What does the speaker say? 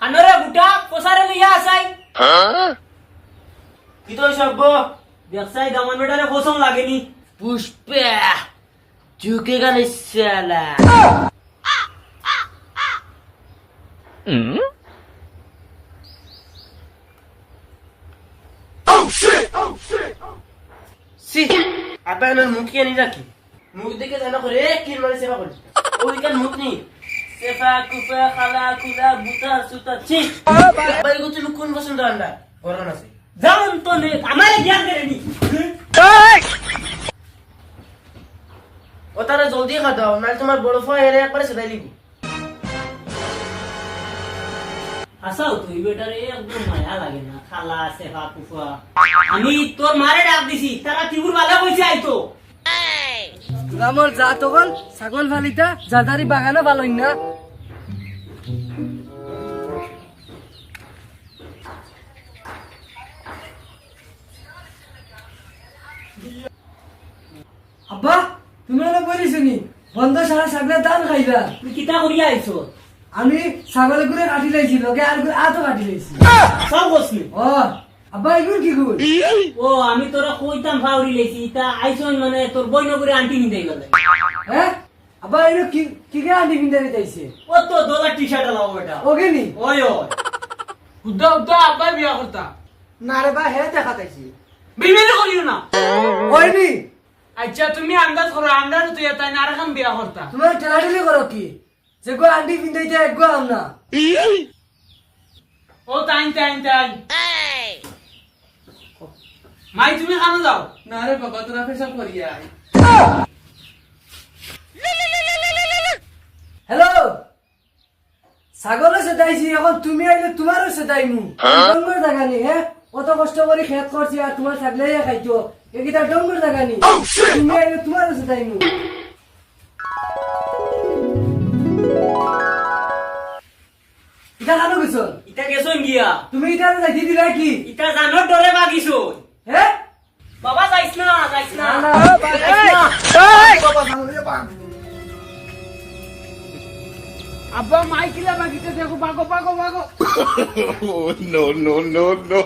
আনরে বুটা কোসারে লইয়া আসাই কি তো সব দেখছাই দামান বেটারে পছন্দ লাগেনি পুষ্পা চুকে গেল শালা সি আপনার মুখ কে নি রাখি মুখ দেখে জানা করে কি মানে সেবা করি ওই কান মুখ নি সেফা কুফা খালা কুলা বুতা সুতা ছি ভাই গো তুমি কোন পছন্দ আন্ডা গরম আছে জান তো নে আমারে জ্ঞান দেনি ও তারা জলদি খা দাও নাহলে তোমার বড় ফয় এর একবারে সেদাই লিবি আসাও তুই বেটারে একদম মায়া লাগে না খালা সেফা কুফা আমি তোর মারে ডাক দিছি তারা ত্রিপুর বালা কইছে আইতো আমার যা তখন ছাগল ফালিতা জাদারি বাগানও ভালোই না আব্বা তুমি না বলিস নি বন্ধ সারা ছাগলের দান খাইবা তুই কিতা করিয়া আইছো আমি ছাগলের গুলো কাটি লাইছি লগে আর আতো কাটি লাইছি সব বসলি ও আব্বা এগুলো কি কই ও আমি তোরা কইতাম ফাউরি লইছি তা আইছন মানে তোর বইন করে আন্টি নিতে গেল হ্যাঁ আব্বা এগুলো কি কি কে আন্টি কিনতে দিতেছে ও তো দোলা টি শার্ট লাও বেটা ওকে নি ওই ওই উদ্দা উদ্দা আব্বাই বিয়া করতা না রে বা হে দেখাতাইছি বিবিলে করিও না ওই নি আচ্ছা তুমি আন্দাজ করো আমরা তুই তাই না আরেকম বিয়া করতা তোমার টেলাটেলি করো কি যে গো আন্টি কিনতে দিতে এক গো আম না ও তাই তাই তাই মাই তুমি খানো যাও না রে বাবা তোরা পেশাব করিয়া আয় হ্যালো ছাগলও সেটাইছি এখন তুমি আইলে তোমারও সেটাইমু ডঙ্গর জায়গা নি হ্যাঁ কত কষ্ট করে খেত করছি আর তোমার থাকলে খাইছো এগিটা ডঙ্গর জায়গা নি তুমি আইলে তোমারও সেটাইমু ইটা জানো কিছু ইতা গেছন গিয়া তুমি ইটা যাইতে দিলা কি ইতা জানো ডরে বাগিছো হ্যাঁ বাবা যাইছ না যাইছ না না, আব্বা মাই কিলা বাগিতে দেখো বাগো বাগো বাগো Oh, no, no, no, no.